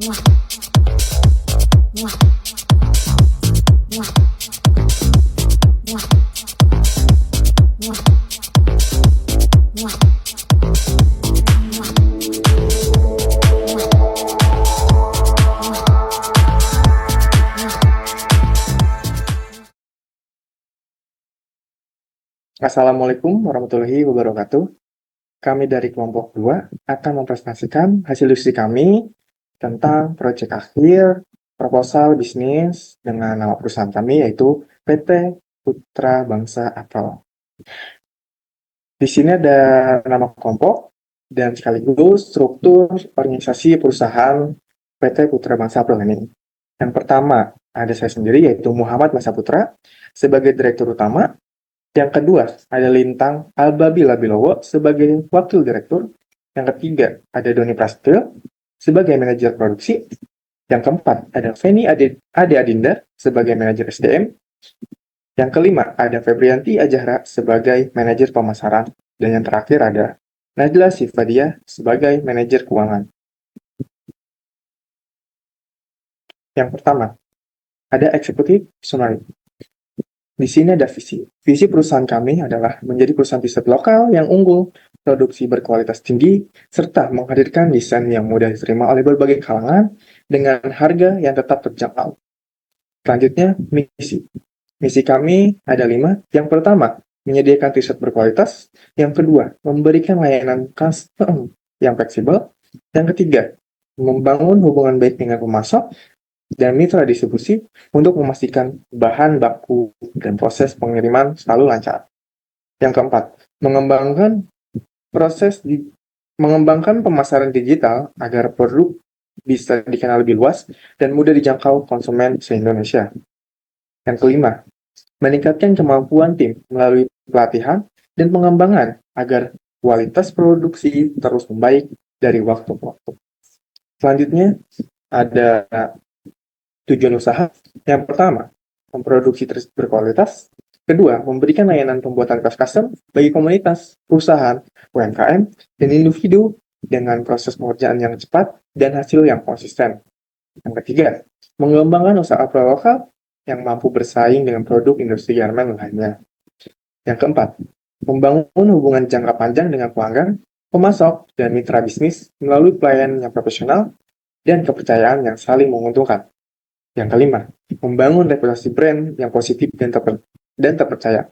Assalamualaikum warahmatullahi wabarakatuh. Kami dari kelompok 2 akan mempresentasikan hasil diskusi kami tentang proyek akhir proposal bisnis dengan nama perusahaan kami yaitu PT Putra Bangsa Apro. Di sini ada nama kelompok dan sekaligus struktur organisasi perusahaan PT Putra Bangsa Apro ini. Yang pertama ada saya sendiri yaitu Muhammad Masa Putra sebagai direktur utama. Yang kedua, ada Lintang Albabila Bilowo sebagai wakil direktur. Yang ketiga, ada Doni Prasetyo sebagai manajer produksi. Yang keempat, ada Feni Ade Adinda sebagai manajer SDM. Yang kelima, ada Febrianti Ajahra sebagai manajer pemasaran. Dan yang terakhir ada Najla Sifadia sebagai manajer keuangan. Yang pertama, ada eksekutif summary. Di sini ada visi. Visi perusahaan kami adalah menjadi perusahaan riset lokal yang unggul, produksi berkualitas tinggi, serta menghadirkan desain yang mudah diterima oleh berbagai kalangan dengan harga yang tetap terjangkau. Selanjutnya, misi. Misi kami ada 5. Yang pertama, menyediakan riset berkualitas. Yang kedua, memberikan layanan custom yang fleksibel. Yang ketiga, membangun hubungan baik dengan pemasok dan mitra distribusi untuk memastikan bahan baku dan proses pengiriman selalu lancar. Yang keempat, mengembangkan pemasaran digital agar produk bisa dikenal lebih luas dan mudah dijangkau konsumen se-Indonesia. Yang kelima, meningkatkan kemampuan tim melalui pelatihan dan pengembangan agar kualitas produksi terus membaik dari waktu ke waktu. Selanjutnya, ada tujuan usaha. Yang pertama, memproduksi berkualitas. Kedua, memberikan layanan pembuatan tas custom bagi komunitas, perusahaan, UMKM, dan individu dengan proses pengerjaan yang cepat dan hasil yang konsisten. Yang ketiga, mengembangkan usaha lokal yang mampu bersaing dengan produk industri garmen lainnya. Yang keempat, membangun hubungan jangka panjang dengan pelanggan, pemasok, dan mitra bisnis melalui pelayanan yang profesional dan kepercayaan yang saling menguntungkan. Yang kelima, membangun reputasi brand yang positif dan terpercaya.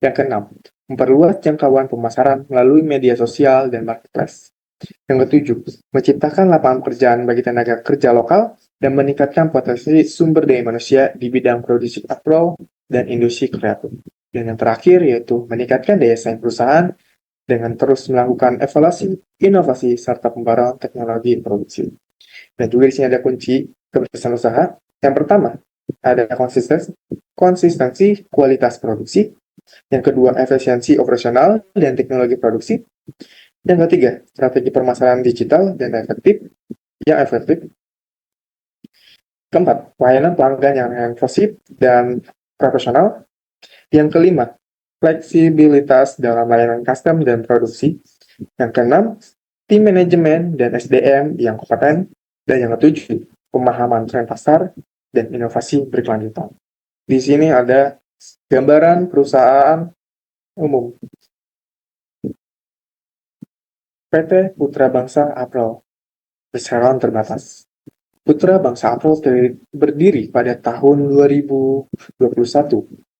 Yang keenam, memperluas jangkauan pemasaran melalui media sosial dan marketplace. Yang ketujuh, menciptakan lapangan pekerjaan bagi tenaga kerja lokal dan meningkatkan potensi sumber daya manusia di bidang produksi apparel dan industri kreatif. Dan yang terakhir yaitu meningkatkan daya saing perusahaan dengan terus melakukan evaluasi, inovasi, serta pembaruan teknologi produksi. Dan juga di sini ada kunci keberhasilan usaha. Yang pertama, ada konsistensi kualitas produksi. Yang kedua, efisiensi operasional dan teknologi produksi. Yang ketiga, strategi permasalahan digital dan efektif. Keempat, pelayanan pelanggan yang inklusif dan profesional. Yang kelima, fleksibilitas dalam layanan custom dan produksi. Yang keenam, tim manajemen dan SDM yang kompeten. Dan yang ketujuh, pemahaman tren pasar dan inovasi berkelanjutan. Di sini ada gambaran perusahaan umum. PT Putra Bangsa Apro, besaran terbatas. Putra Bangsa Apro berdiri pada tahun 2021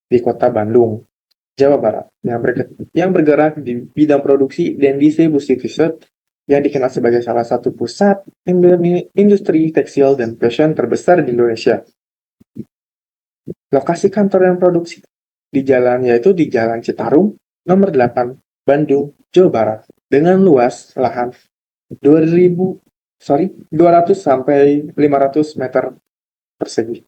di Kota Bandung, Jawa Barat, yang bergerak di bidang produksi dan distribusi riset yang dikenal sebagai salah satu pusat industri tekstil dan fashion terbesar di Indonesia. Lokasi kantor dan produksi di jalan yaitu di Jalan Citarum, nomor 8, Bandung, Jawa Barat, dengan luas lahan 200 sampai 500 meter persegi.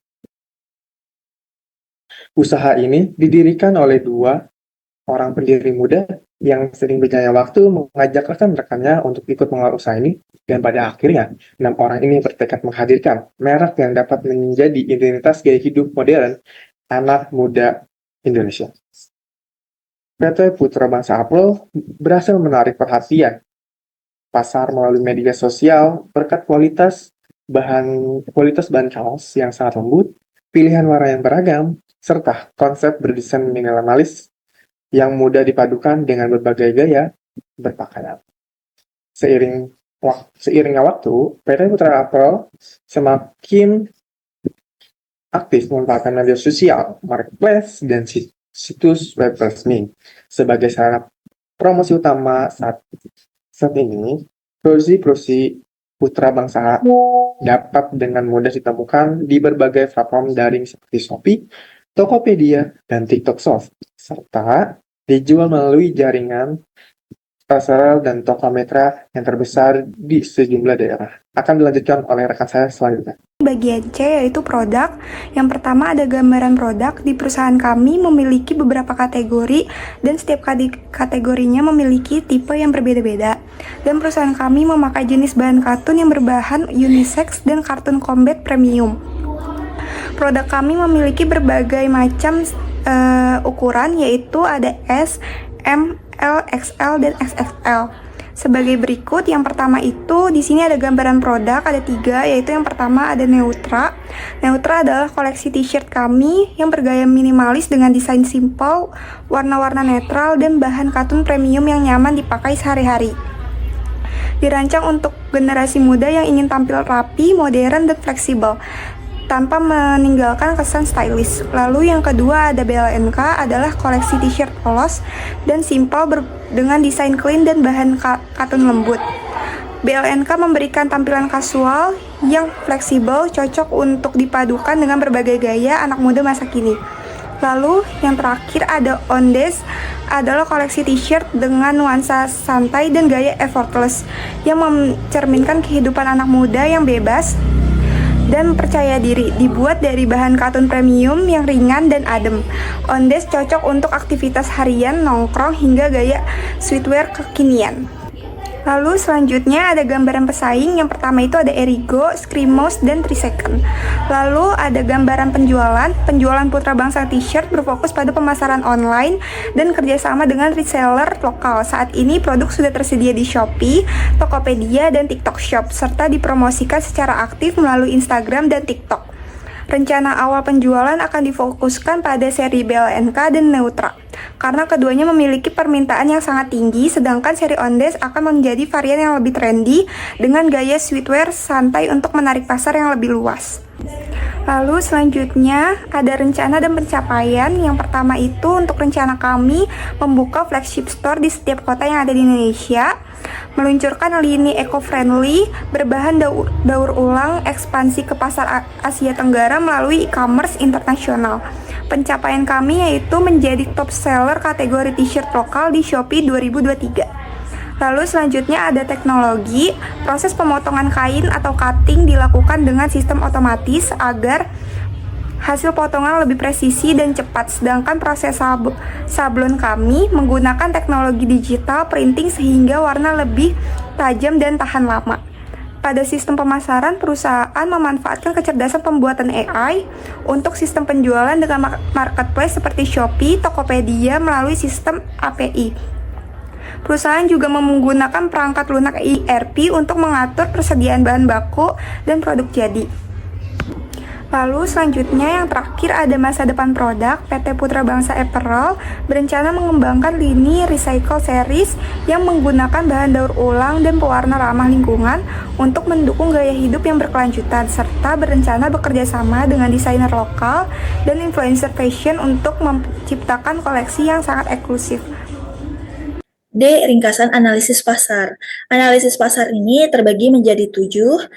Usaha ini didirikan oleh 2 orang pendiri muda yang sering berjalannya waktu mengajak rekan-rekannya untuk ikut mengelola usaha ini, dan pada akhirnya 6 orang ini bertekad menghadirkan merek yang dapat menjadi identitas gaya hidup modern anak muda Indonesia. PT Putra Bangsa Apro berhasil menarik perhatian pasar melalui media sosial berkat kualitas kualitas bahan kaos yang sangat lembut, pilihan warna yang beragam, serta konsep berdesain minimalis yang mudah dipadukan dengan berbagai gaya berpakaian. Seiringnya waktu, PT Putra Apparel semakin aktif memanfaatkan media sosial, marketplace, dan situs web resmi sebagai sarana promosi utama saat ini. Produksi Putra Bangsa dapat dengan mudah ditemukan di berbagai platform daring seperti Shopee, Tokopedia, dan TikTok Shop, serta dijual melalui jaringan pasar dan toko mitra yang terbesar di sejumlah daerah. Akan dilanjutkan oleh rekan saya selanjutnya. Bagian C yaitu produk. Yang pertama ada gambaran produk. Di perusahaan kami memiliki beberapa kategori dan setiap kategorinya memiliki tipe yang berbeda-beda. Dan perusahaan kami memakai jenis bahan katun yang berbahan unisex dan kartun combat premium. Produk kami memiliki berbagai macam ukuran, yaitu ada S, M, L, XL, dan XXL. Sebagai berikut, yang pertama itu di sini ada gambaran produk, ada 3, yaitu yang pertama ada Neutra. Neutra adalah koleksi t-shirt kami yang bergaya minimalis dengan desain simpel, warna-warna netral, dan bahan katun premium yang nyaman dipakai sehari-hari. Dirancang untuk generasi muda yang ingin tampil rapi, modern, dan fleksibel tanpa meninggalkan kesan stylish. Lalu yang kedua ada BLNK, adalah koleksi t-shirt polos dan simpel dengan desain clean dan bahan katun lembut. BLNK memberikan tampilan kasual yang fleksibel, cocok untuk dipadukan dengan berbagai gaya anak muda masa kini. Lalu yang terakhir ada Ondes, adalah koleksi t-shirt dengan nuansa santai dan gaya effortless yang mencerminkan kehidupan anak muda yang bebas dan percaya diri, dibuat dari bahan katun premium yang ringan dan adem. Ondes cocok untuk aktivitas harian, nongkrong, hingga gaya streetwear kekinian. Lalu selanjutnya ada gambaran pesaing. Yang pertama itu ada Erigo, Screamos, dan 3 Second. Lalu ada gambaran penjualan. Penjualan Putra Bangsa T-shirt berfokus pada pemasaran online dan kerjasama dengan reseller lokal. Saat ini produk sudah tersedia di Shopee, Tokopedia, dan TikTok Shop, serta dipromosikan secara aktif melalui Instagram dan TikTok. Rencana awal penjualan akan difokuskan pada seri BLNK dan Neutra, karena keduanya memiliki permintaan yang sangat tinggi, sedangkan seri Ondes akan menjadi varian yang lebih trendy dengan gaya streetwear santai untuk menarik pasar yang lebih luas. Lalu selanjutnya ada rencana dan pencapaian. Yang pertama itu untuk rencana kami membuka flagship store di setiap kota yang ada di Indonesia, meluncurkan lini eco-friendly berbahan daur ulang, ekspansi ke pasar Asia Tenggara melalui e-commerce internasional. Pencapaian kami yaitu menjadi top seller kategori t-shirt lokal di Shopee 2023. Lalu selanjutnya ada teknologi. Proses pemotongan kain atau cutting dilakukan dengan sistem otomatis agar hasil potongan lebih presisi dan cepat. Sedangkan proses sablon kami menggunakan teknologi digital printing sehingga warna lebih tajam dan tahan lama. Pada sistem pemasaran, perusahaan memanfaatkan kecerdasan pembuatan AI untuk sistem penjualan dengan marketplace seperti Shopee, Tokopedia melalui sistem API. Perusahaan juga menggunakan perangkat lunak ERP untuk mengatur persediaan bahan baku dan produk jadi. Lalu selanjutnya yang terakhir ada masa depan produk. PT Putra Bangsa Apparel berencana mengembangkan lini recycle series yang menggunakan bahan daur ulang dan pewarna ramah lingkungan untuk mendukung gaya hidup yang berkelanjutan, serta berencana bekerja sama dengan desainer lokal dan influencer fashion untuk menciptakan koleksi yang sangat eksklusif. D. Ringkasan analisis pasar. Analisis pasar ini terbagi menjadi 7,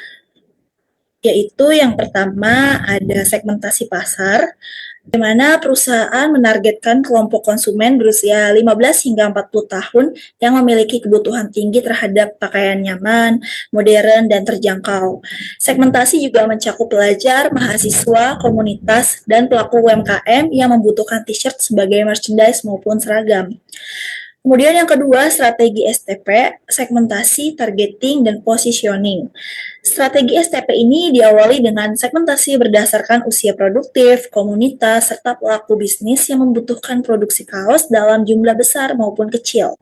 yaitu yang pertama ada segmentasi pasar, di mana perusahaan menargetkan kelompok konsumen berusia 15 hingga 40 tahun yang memiliki kebutuhan tinggi terhadap pakaian nyaman, modern, dan terjangkau. Segmentasi juga mencakup pelajar, mahasiswa, komunitas, dan pelaku UMKM yang membutuhkan t-shirt sebagai merchandise maupun seragam. Kemudian yang kedua, strategi STP, segmentasi, targeting, dan positioning. Strategi STP ini diawali dengan segmentasi berdasarkan usia produktif, komunitas, serta pelaku bisnis yang membutuhkan produksi kaos dalam jumlah besar maupun kecil.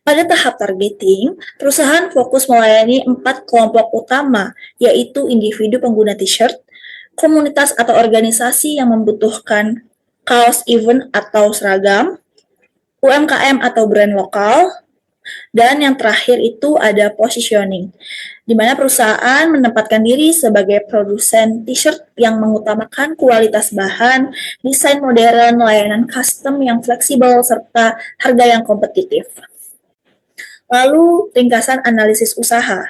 Pada tahap targeting, perusahaan fokus melayani 4 kelompok utama, yaitu individu pengguna t-shirt, komunitas atau organisasi yang membutuhkan kaos event atau seragam, UMKM atau brand lokal, dan yang terakhir itu ada positioning, di mana perusahaan menempatkan diri sebagai produsen t-shirt yang mengutamakan kualitas bahan, desain modern, layanan custom yang fleksibel, serta harga yang kompetitif. Lalu, ringkasan analisis usaha.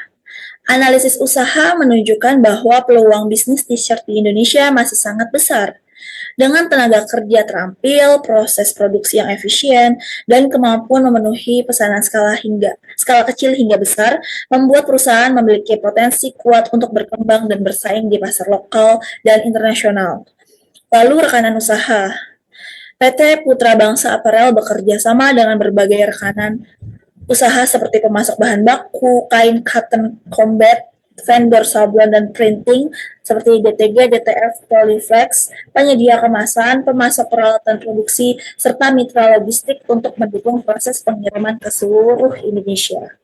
Analisis usaha menunjukkan bahwa peluang bisnis t-shirt di Indonesia masih sangat besar. Dengan tenaga kerja terampil, proses produksi yang efisien, dan kemampuan memenuhi pesanan skala kecil hingga besar, membuat perusahaan memiliki potensi kuat untuk berkembang dan bersaing di pasar lokal dan internasional. Lalu rekanan usaha. PT Putra Bangsa Apparel bekerja sama dengan berbagai rekanan usaha seperti pemasok bahan baku, kain cotton combat, vendor sablon dan printing seperti DTG, DTF, Polyflex, penyedia kemasan, pemasok peralatan produksi, serta mitra logistik untuk mendukung proses pengiriman ke seluruh Indonesia.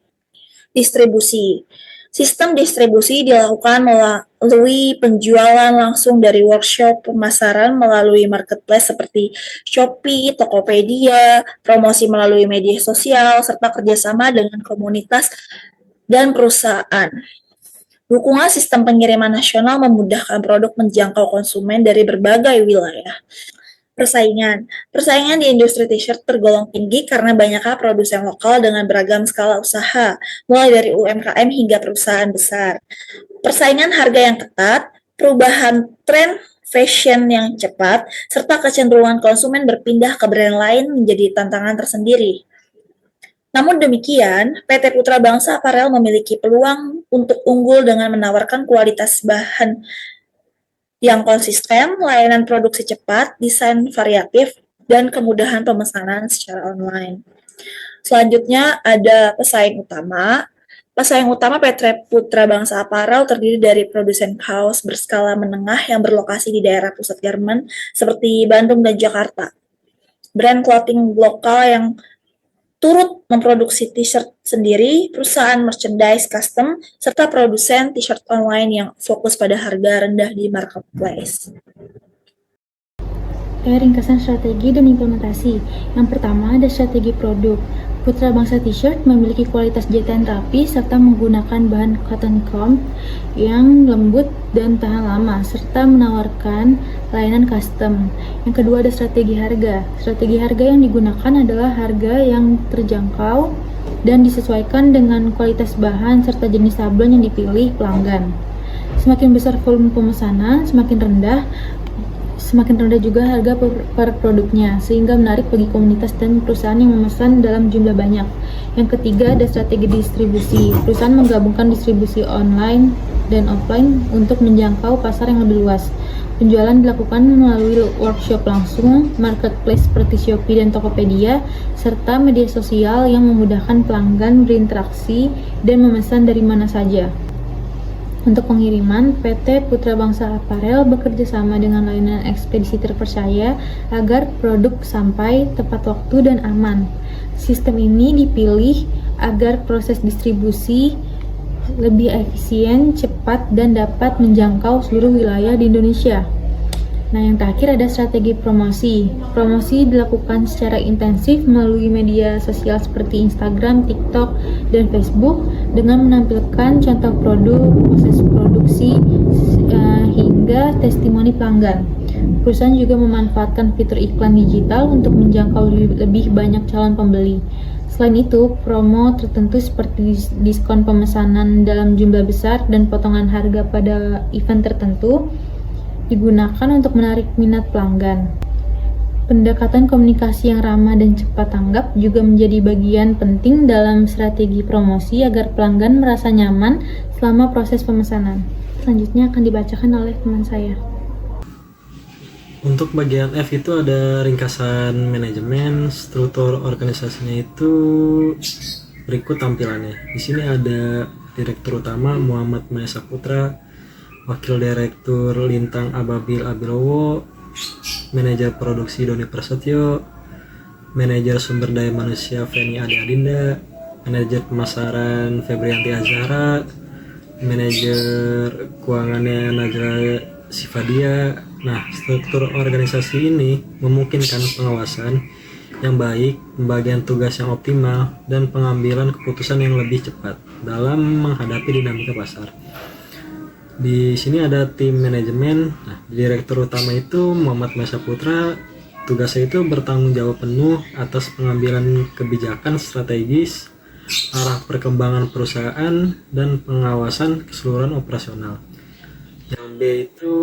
Distribusi. Sistem distribusi dilakukan melalui penjualan langsung dari workshop pemasaran melalui marketplace seperti Shopee, Tokopedia, promosi melalui media sosial, serta kerjasama dengan komunitas dan perusahaan. Dukungan sistem pengiriman nasional memudahkan produk menjangkau konsumen dari berbagai wilayah. Persaingan di industri t-shirt tergolong tinggi karena banyaknya produsen lokal dengan beragam skala usaha, mulai dari UMKM hingga perusahaan besar. Persaingan harga yang ketat, perubahan tren fashion yang cepat, serta kecenderungan konsumen berpindah ke brand lain menjadi tantangan tersendiri. Namun demikian, PT Putra Bangsa Apparel memiliki peluang untuk unggul dengan menawarkan kualitas bahan yang konsisten, layanan produksi cepat, desain variatif, dan kemudahan pemesanan secara online. Selanjutnya ada pesaing utama. Pesaing utama PT Putra Bangsa Apparel terdiri dari produsen kaos berskala menengah yang berlokasi di daerah pusat Jerman seperti Bandung dan Jakarta. Brand clothing lokal yang turut memproduksi t-shirt sendiri, perusahaan merchandise custom, serta produsen t-shirt online yang fokus pada harga rendah di marketplace. Ringkasan strategi dan implementasi. Yang pertama ada strategi produk. Putra Bangsa T-shirt memiliki kualitas jahitan rapi serta menggunakan bahan cotton comb yang lembut dan tahan lama, serta menawarkan layanan custom. Yang kedua ada strategi harga. Strategi harga yang digunakan adalah harga yang terjangkau dan disesuaikan dengan kualitas bahan serta jenis sablon yang dipilih pelanggan. Semakin besar volume pemesanan, semakin rendah juga harga per produknya, sehingga menarik bagi komunitas dan perusahaan yang memesan dalam jumlah banyak. Yang ketiga ada strategi distribusi. Perusahaan menggabungkan distribusi online dan offline untuk menjangkau pasar yang lebih luas. Penjualan dilakukan melalui workshop langsung, marketplace seperti Shopee dan Tokopedia, serta media sosial yang memudahkan pelanggan berinteraksi dan memesan dari mana saja. Untuk pengiriman, PT Putra Bangsa Apparel bekerja sama dengan layanan ekspedisi terpercaya agar produk sampai tepat waktu dan aman. Sistem ini dipilih agar proses distribusi lebih efisien, cepat, dan dapat menjangkau seluruh wilayah di Indonesia. Nah, yang terakhir ada strategi promosi. Promosi dilakukan secara intensif melalui media sosial seperti Instagram, TikTok, dan Facebook dengan menampilkan contoh produk, proses produksi, hingga testimoni pelanggan. Perusahaan juga memanfaatkan fitur iklan digital untuk menjangkau lebih banyak calon pembeli. Selain itu, promo tertentu seperti diskon pemesanan dalam jumlah besar dan potongan harga pada event tertentu digunakan untuk menarik minat pelanggan. Pendekatan komunikasi yang ramah dan cepat tanggap juga menjadi bagian penting dalam strategi promosi agar pelanggan merasa nyaman selama proses pemesanan. Selanjutnya akan dibacakan oleh teman saya. Untuk bagian F itu ada ringkasan manajemen, struktur organisasinya itu berikut tampilannya. Di sini ada Direktur Utama Muhammad Maya Saputra, Wakil Direktur Lintang Ababil Abilowo, Manajer Produksi Doni Prasetyo, Manajer Sumber Daya Manusia Feni Ade Adinda, Manajer Pemasaran Febrianti Azhara, Manajer Keuangannya Najla Sifadia. Nah, struktur organisasi ini memungkinkan pengawasan yang baik, pembagian tugas yang optimal, dan pengambilan keputusan yang lebih cepat dalam menghadapi dinamika pasar. Di sini ada tim manajemen. Nah, Direktur Utama itu Muhammad Maya Saputra. Tugasnya itu bertanggung jawab penuh atas pengambilan kebijakan strategis, arah perkembangan perusahaan, dan pengawasan keseluruhan operasional. Yang B itu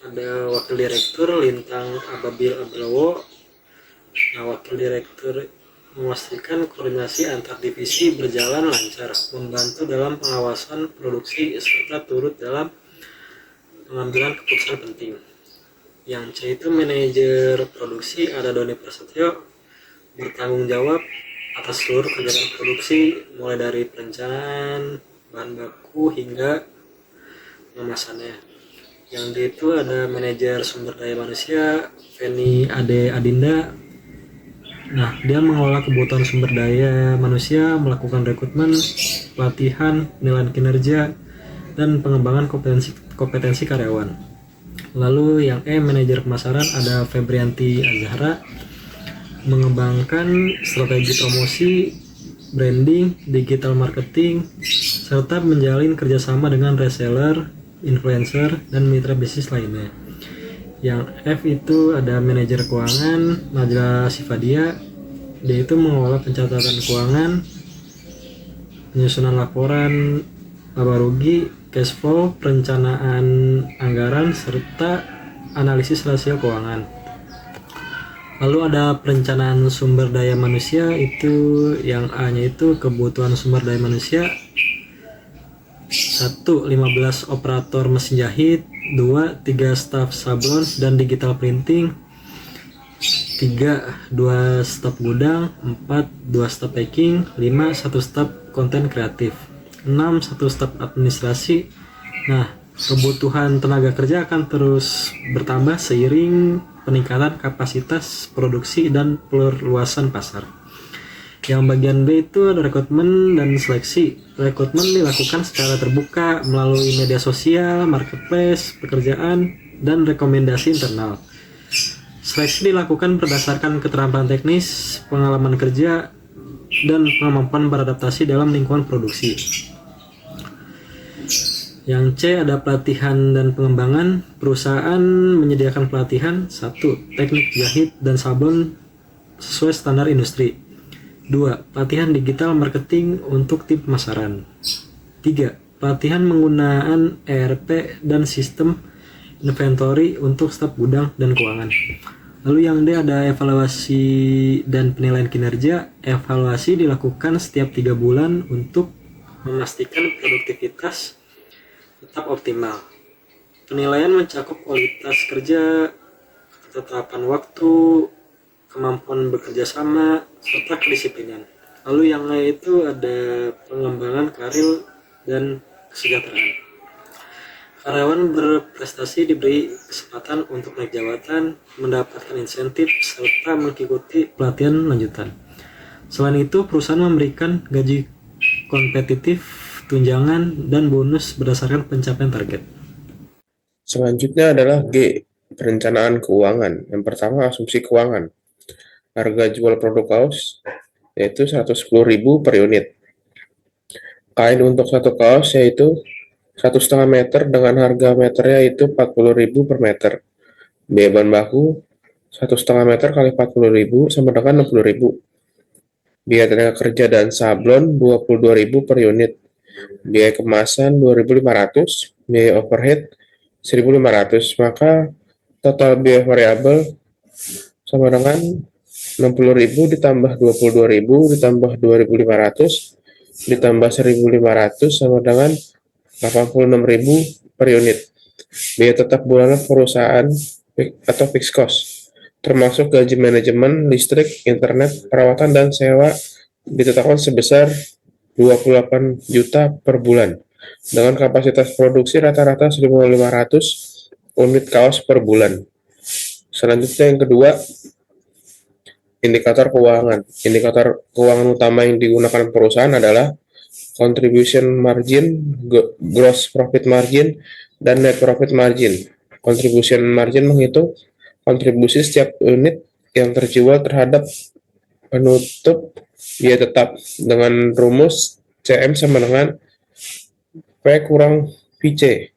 ada Wakil Direktur Lintang Ababil Abilowo. Nah, Wakil Direktur memastikan koordinasi antar divisi berjalan lancar, membantu dalam pengawasan produksi, serta turut dalam pengambilan keputusan penting. Yang C itu Manajer Produksi ada Doni Prasetyo, bertanggung jawab atas seluruh kegiatan produksi mulai dari perencanaan, bahan baku hingga pengemasannya. Yang D itu ada Manajer Sumber Daya Manusia Feni Ade Adinda. Nah, dia mengelola kebutuhan sumber daya manusia, melakukan rekrutmen, pelatihan, penilaian kinerja, dan pengembangan kompetensi karyawan. Lalu yang E, Manajer Pemasaran ada Febrianti Azhara, mengembangkan strategi promosi, branding, digital marketing, serta menjalin kerjasama dengan reseller, influencer, dan mitra bisnis lainnya. Yang F itu ada Manajer Keuangan Najla Sifadia. Dia itu mengelola pencatatan keuangan, penyusunan laporan laba rugi, cash flow, perencanaan anggaran, serta analisis rasio keuangan. Lalu ada perencanaan sumber daya manusia, itu yang A-nya itu kebutuhan sumber daya manusia. 1. 15 operator mesin jahit. 2. 3 staf sablon dan digital printing. 3. 2 staf gudang. 4. 2 staf packing. 5. 1 staf konten kreatif. 6. 1 staf administrasi. Nah, kebutuhan tenaga kerja akan terus bertambah seiring peningkatan kapasitas produksi dan perluasan pasar. Yang bagian B itu ada rekrutmen dan seleksi. Rekrutmen dilakukan secara terbuka melalui media sosial, marketplace, pekerjaan, dan rekomendasi internal. Seleksi dilakukan berdasarkan keterampilan teknis, pengalaman kerja, dan kemampuan beradaptasi dalam lingkungan produksi. Yang C ada pelatihan dan pengembangan. Perusahaan menyediakan pelatihan. 1. Teknik jahit dan sablon sesuai standar industri. 2. Pelatihan digital marketing untuk tim pemasaran. 3. Pelatihan penggunaan ERP dan sistem inventory untuk staf gudang dan keuangan. Lalu yang D ada evaluasi dan penilaian kinerja. Evaluasi dilakukan setiap 3 bulan untuk memastikan produktivitas tetap optimal. Penilaian mencakup kualitas kerja, ketetapan waktu, kemampuan bekerja sama, serta kedisiplinan. Lalu yang lain itu ada pengembangan karir dan kesejahteraan. Karyawan berprestasi diberi kesempatan untuk naik jabatan, mendapatkan insentif, serta mengikuti pelatihan lanjutan. Selain itu, perusahaan memberikan gaji kompetitif, tunjangan, dan bonus berdasarkan pencapaian target. Selanjutnya adalah G, perencanaan keuangan. Yang pertama, asumsi keuangan. Harga jual produk kaos yaitu 110.000 per unit. Kain untuk satu kaos yaitu 1,5 meter dengan harga meternya itu 40.000 per meter. Biaya bahan baku 1,5 meter kali 40.000 sama dengan 60.000. Biaya tenaga kerja dan sablon 22.000 per unit. Biaya kemasan 2.500, biaya overhead 1.500, maka total biaya variabel sama dengan 60.000 ditambah 22.000 ditambah 2.500 ditambah 1.500 sama dengan 86.000 per unit. Biaya tetap bulanan perusahaan atau fixed cost, termasuk gaji manajemen, listrik, internet, perawatan, dan sewa ditetapkan sebesar 28 juta per bulan dengan kapasitas produksi rata-rata 1.500 unit kaos per bulan. Selanjutnya yang kedua, indikator keuangan. Indikator keuangan utama yang digunakan perusahaan adalah contribution margin, gross profit margin, dan net profit margin. Contribution margin menghitung kontribusi setiap unit yang terjual terhadap penutup biaya tetap dengan rumus CM sama dengan P kurang VC.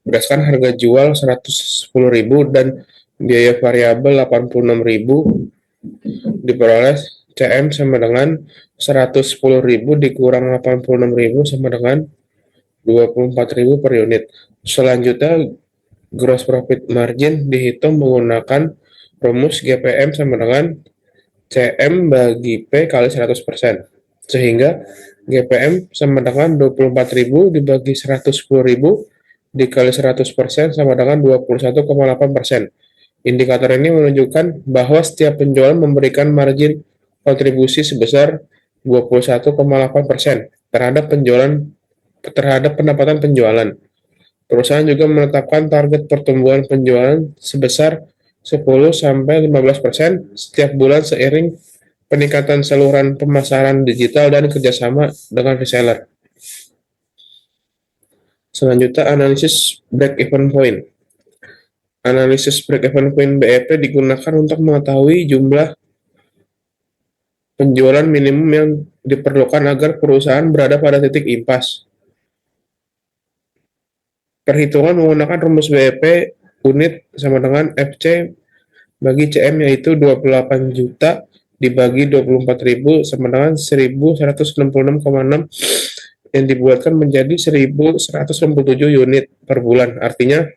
Berdasarkan harga jual 110.000 dan biaya variabel 86.000, diperoleh CM sama dengan 110.000 dikurang 86.000 sama dengan 24.000 per unit. Selanjutnya, gross profit margin dihitung menggunakan rumus GPM sama dengan CM bagi P kali 100%. Sehingga GPM sama dengan 24.000 dibagi 110.000 dikali 100% sama dengan 21,8%. Indikator ini menunjukkan bahwa setiap penjualan memberikan margin kontribusi sebesar 21,8% terhadap pendapatan penjualan. Perusahaan juga menetapkan target pertumbuhan penjualan sebesar 10-15% setiap bulan seiring peningkatan saluran pemasaran digital dan kerjasama dengan reseller. Selanjutnya, analisis break-even point. Analisis break-even point BEP digunakan untuk mengetahui jumlah penjualan minimum yang diperlukan agar perusahaan berada pada titik impas. Perhitungan menggunakan rumus BEP unit sama dengan FC bagi CM, yaitu 28 juta dibagi 24.000 sama dengan 1.166,6 yang dibuatkan menjadi 1.167 unit per bulan. Artinya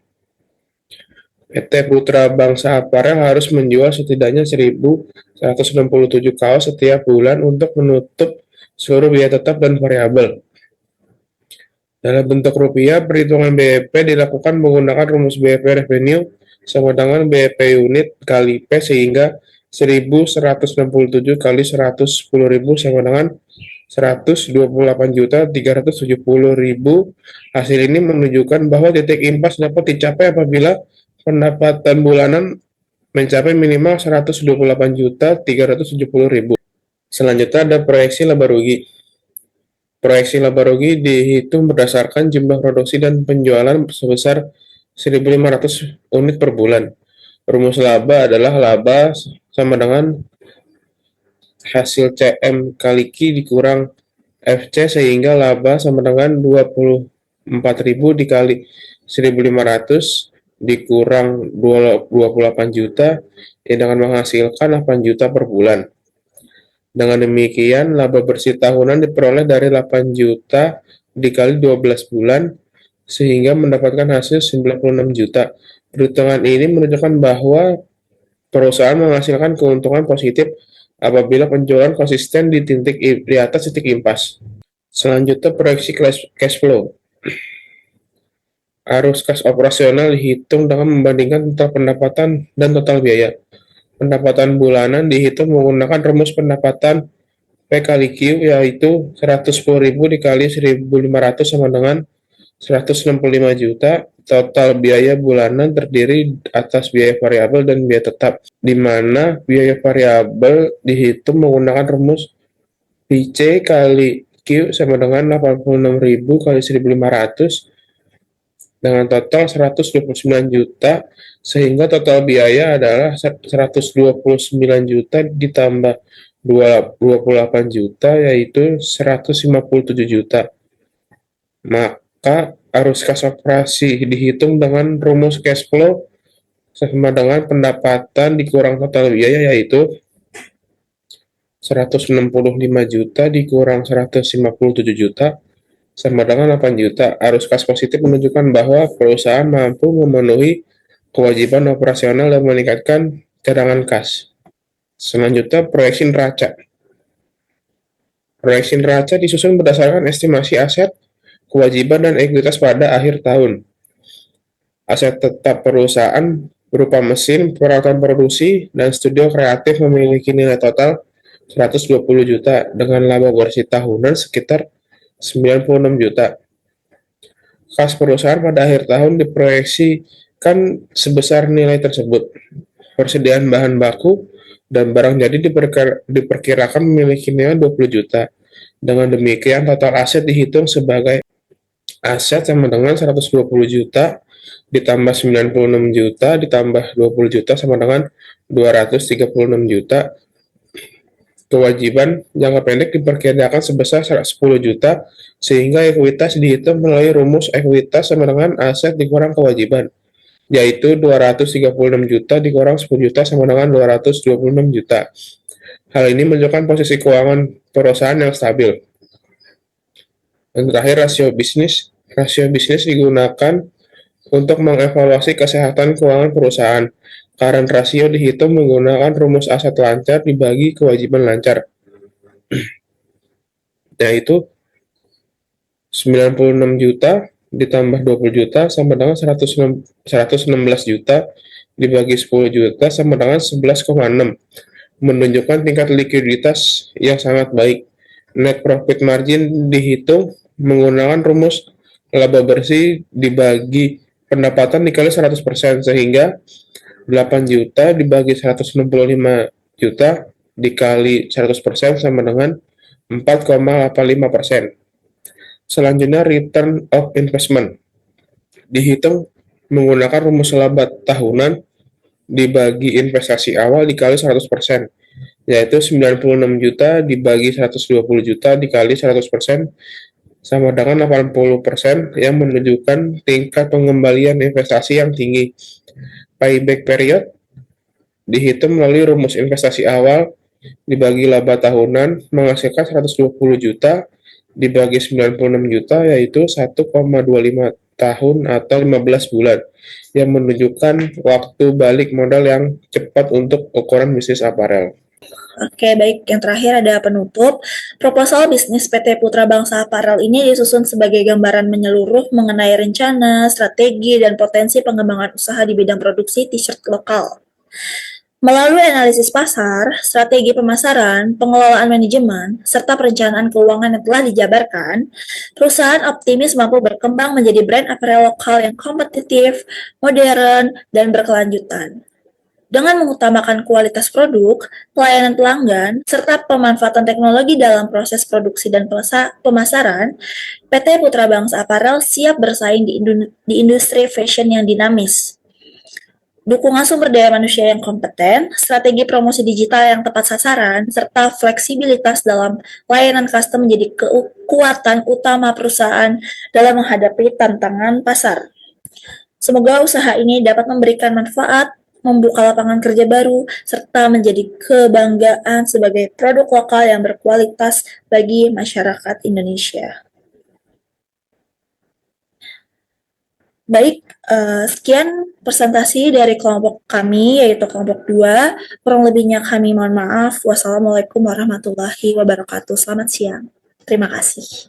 PT Putra Bangsa Aparel harus menjual setidaknya 1.167 kaos setiap bulan untuk menutup seluruh biaya tetap dan variabel. Dalam bentuk rupiah, perhitungan BEP dilakukan menggunakan rumus BEP revenue sama dengan BEP unit kali P, sehingga 1.167 kali 110.000 sama dengan 128.370.000. Hasil ini menunjukkan bahwa titik impas dapat dicapai apabila pendapatan bulanan mencapai minimal 128.370.000. Selanjutnya ada proyeksi laba rugi. Proyeksi laba rugi dihitung berdasarkan jumlah produksi dan penjualan sebesar 1.500 unit per bulan. Rumus laba adalah laba sama dengan hasil CM kali Q dikurang FC, sehingga laba sama dengan 24.000 dikali 1.500 dikurang 28 juta yang dengan menghasilkan 8 juta per bulan. Dengan demikian, laba bersih tahunan diperoleh dari 8 juta dikali 12 bulan, sehingga mendapatkan hasil 96 juta. Perhitungan ini menunjukkan bahwa perusahaan menghasilkan keuntungan positif apabila penjualan konsisten di atas titik impas. Selanjutnya, proyeksi cash flow. Arus kas operasional dihitung dengan membandingkan total pendapatan dan total biaya. Pendapatan bulanan dihitung menggunakan rumus pendapatan P kali Q, yaitu 110.000 dikali 1.500 sama dengan 165 juta. Total biaya bulanan terdiri atas biaya variabel dan biaya tetap, di mana biaya variabel dihitung menggunakan rumus PC kali Q sama dengan 86.000 kali 1.500 dengan total 129 juta, sehingga total biaya adalah 129 juta ditambah 28 juta, yaitu 157 juta. Maka arus kas operasi dihitung dengan rumus cash flow sama dengan pendapatan dikurang total biaya, yaitu 165 juta dikurang 157 juta sama dengan 8 juta. Arus kas positif menunjukkan bahwa perusahaan mampu memenuhi kewajiban operasional dan meningkatkan cadangan kas. Selanjutnya, proyeksi neraca. Proyeksi neraca disusun berdasarkan estimasi aset, kewajiban, dan ekuitas pada akhir tahun. Aset tetap perusahaan berupa mesin, peralatan produksi, dan studio kreatif memiliki nilai total 120 juta dengan laba bersih tahunan sekitar 96 juta. Kas perusahaan pada akhir tahun diproyeksikan sebesar nilai tersebut. Persediaan bahan baku dan barang jadi diperkirakan memiliki nilai 20 juta. Dengan demikian, total aset dihitung sebagai aset sama dengan 120 juta ditambah 96 juta ditambah 20 juta sama dengan 236 juta. Kewajiban jangka pendek diperkirakan sebesar 10 juta, sehingga ekuitas dihitung melalui rumus ekuitas sama dengan aset dikurang kewajiban, yaitu 236 juta dikurang 10 juta sama dengan 226 juta. Hal ini menunjukkan posisi keuangan perusahaan yang stabil. Dan terakhir, rasio bisnis. Rasio bisnis digunakan untuk mengevaluasi kesehatan keuangan perusahaan. Current ratio dihitung menggunakan rumus aset lancar dibagi kewajiban lancar, yaitu 96 juta ditambah 20 juta sama dengan 116 juta dibagi 10 juta sama dengan 11,6, menunjukkan tingkat likuiditas yang sangat baik. Net profit margin dihitung menggunakan rumus laba bersih dibagi pendapatan dikali 100%, sehingga 8 juta dibagi 165 juta dikali 100% sama dengan 4,85%. Selanjutnya, return of investment dihitung menggunakan rumus laba tahunan dibagi investasi awal dikali 100%, yaitu 96 juta dibagi 120 juta dikali 100% sama dengan 80%, yang menunjukkan tingkat pengembalian investasi yang tinggi. Payback period dihitung melalui rumus investasi awal dibagi laba tahunan menghasilkan 120 juta dibagi 96 juta, yaitu 1,25 tahun atau 15 bulan, yang menunjukkan waktu balik modal yang cepat untuk ukuran bisnis aparel. Oke, baik. Yang terakhir ada penutup. Proposal bisnis PT Putra Bangsa Apparel ini disusun sebagai gambaran menyeluruh mengenai rencana, strategi, dan potensi pengembangan usaha di bidang produksi t-shirt lokal. Melalui analisis pasar, strategi pemasaran, pengelolaan manajemen, serta perencanaan keuangan yang telah dijabarkan, perusahaan optimis mampu berkembang menjadi brand apparel lokal yang kompetitif, modern, dan berkelanjutan. Dengan mengutamakan kualitas produk, pelayanan pelanggan, serta pemanfaatan teknologi dalam proses produksi dan pemasaran, PT Putra Bangsa Apparel siap bersaing di industri fashion yang dinamis. Dukungan sumber daya manusia yang kompeten, strategi promosi digital yang tepat sasaran, serta fleksibilitas dalam layanan custom menjadi kekuatan utama perusahaan dalam menghadapi tantangan pasar. Semoga usaha ini dapat memberikan manfaat, membuka lapangan kerja baru, serta menjadi kebanggaan sebagai produk lokal yang berkualitas bagi masyarakat Indonesia. Baik, sekian presentasi dari kelompok kami, yaitu kelompok 2. Kurang lebihnya kami mohon maaf. Wassalamualaikum warahmatullahi wabarakatuh. Selamat siang. Terima kasih.